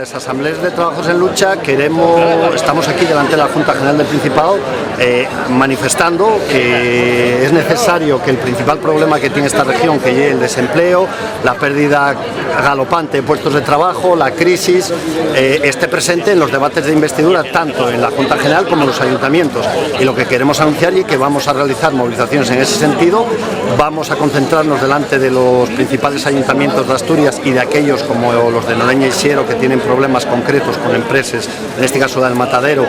las asambleas de trabajos en lucha estamos aquí delante de la Junta General del Principado manifestando que es necesario que el principal problema que tiene esta región, que es el desempleo, la pérdida galopante de puestos de trabajo, la crisis, esté presente en los debates de investidura tanto en la Junta General como en los ayuntamientos. Y lo que queremos anunciar es que vamos a realizar movilizaciones en ese sentido, vamos a concentrarnos delante de los principales ayuntamientos de Asturias y de aquellos como los de Noreña y Siero que tienen problemas concretos con empresas, en este caso del Matadero,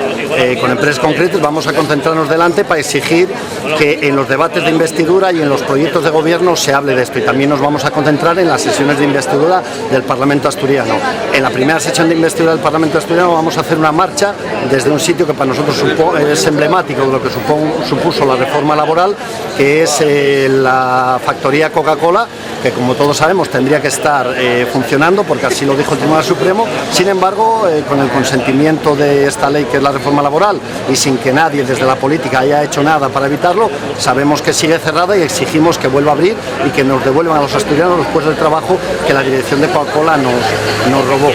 con empresas concretas. Vamos a concentrarnos delante para exigir que en los debates de investidura y en los proyectos de gobierno se hable de esto, y también nos vamos a concentrar en las sesiones de investidura del Parlamento asturiano. En la primera sesión de investidura del Parlamento asturiano vamos a hacer una marcha desde un sitio que para nosotros es emblemático de lo que supuso la reforma laboral, que es la factoría Coca-Cola, que como todos sabemos tendría que estar funcionando porque así lo dijo el Tribunal Supremo. Sin embargo, con el consentimiento de esta ley que es la reforma laboral y sin que nadie desde la política haya hecho nada para evitarlo, sabemos que sigue cerrada y exigimos que vuelva a abrir y que nos devuelvan a los asturianos los puestos de trabajo que la dirección de Coca-Cola nos robó.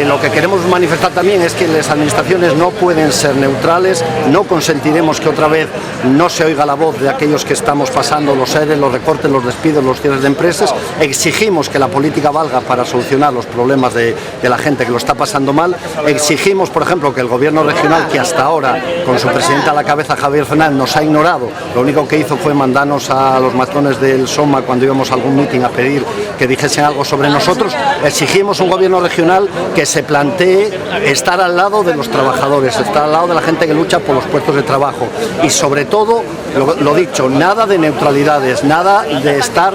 Lo que queremos manifestar también es que las administraciones no pueden ser neutrales, no consentiremos que otra vez no se oiga la voz de aquellos que estamos pasando los ERE, los recortes, los despidos, los cierres de empresas. Exigimos que la política valga para solucionar los problemas de la gente que lo está pasando mal. Exigimos, por ejemplo, que el gobierno regional, que hasta ahora, con su presidente a la cabeza, Javier Fernández, nos ha ignorado, lo único que hizo fue mandarnos a los matones del SOMA cuando íbamos a algún mitin a pedir que dijesen algo sobre nosotros. Exigimos un gobierno regional que se plantee estar al lado de los trabajadores, estar al lado de la gente que lucha por los puestos de trabajo y sobre todo, lo dicho, nada de neutralidades, nada de estar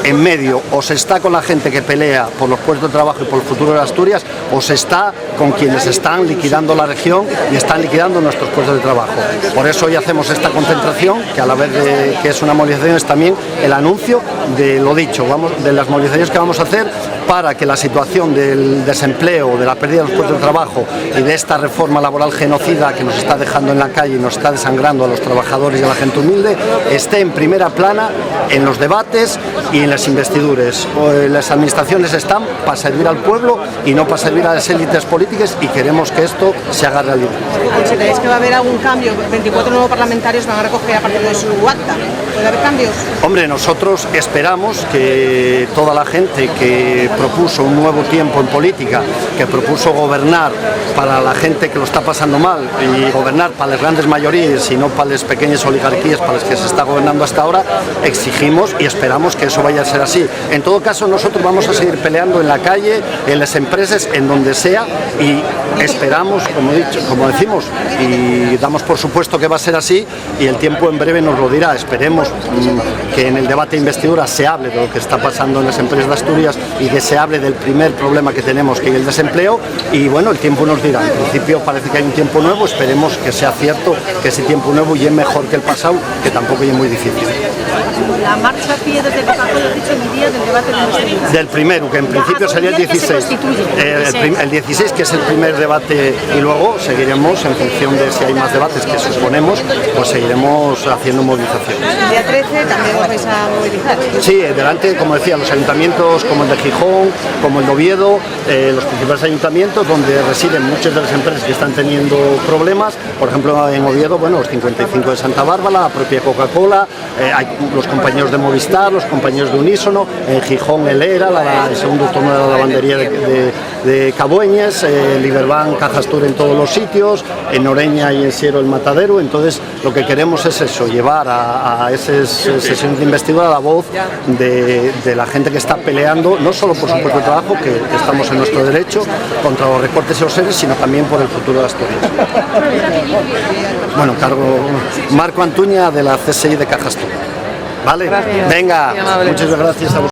en medio. O se está con la gente que pelea por los puestos de trabajo y por el futuro de Asturias, o se está con quienes están liquidando la región y están liquidando nuestros puestos de trabajo. Por eso hoy hacemos esta concentración, que a la vez de que es una movilización es también el anuncio de lo dicho, de las movilizaciones que vamos a hacer para que la situación del desempleo, de la pérdida de los puestos de trabajo y de esta reforma laboral genocida que nos está dejando en la calle y nos está desangrando a los trabajadores y a la gente humilde, esté en primera plana en los debates y en las investiduras. Las administraciones están para servir al pueblo y no para servir a las élites políticas, y queremos que esto se haga realidad. ¿Consideráis que va a haber algún cambio? 24 nuevos parlamentarios van a recoger a partir de su acta. ¿Puede haber cambios? Hombre, nosotros esperamos que toda la gente que propuso un nuevo tiempo en política, que propuso gobernar para la gente que lo está pasando mal y gobernar para las grandes mayorías y no para las pequeñas oligarquías para las que se está gobernando hasta ahora, exigimos y esperamos que eso vaya a ser así. En todo caso, nosotros vamos a seguir peleando en la calle, en las empresas, en donde sea, y esperamos, como decimos, y damos por supuesto que va a ser así, y el tiempo en breve nos lo dirá. Esperemos que en el debate de investidura se hable de lo que está pasando en las empresas de Asturias y que se hable del primer problema que tenemos, que es el desempleo, y bueno, el tiempo nos dirá. En principio parece que hay un tiempo nuevo, esperemos que sea cierto, que ese tiempo nuevo y es mejor que el pasado, que tampoco es muy difícil. La marcha pide desde Coca-Cola, dicho, el día del debate de investidura. Del primero, que en principio sería el 16. El 16, que es el primer debate, y luego seguiremos, en función de si hay más debates, que suponemos, pues seguiremos haciendo movilización. El día 13 también os vais a movilizar. Sí, delante, como decía, los ayuntamientos como el de Gijón, como el de Oviedo, los principales ayuntamientos donde residen muchas de las empresas que están teniendo problemas. Por ejemplo, en Oviedo, bueno, los 55 de Santa Bárbara, la propia Coca-Cola, hay los compañeros de Movistar, los compañeros de Unísono, en Gijón el ERA, el segundo turno de la lavandería de Cabueñes, Liberbank, Cajastur en todos los sitios, en Noreña y en Siero el Matadero. Entonces lo que queremos es eso, llevar a esas sesiones de investidura la voz de la gente que está peleando, no solo por su puesto de trabajo, que estamos en nuestro derecho, contra los recortes y los seres, sino también por el futuro de Asturias. Bueno, cargo Marco Antuña de la CSI de Cajastur. ¿Vale? Gracias. Venga, muchas gracias a vosotros.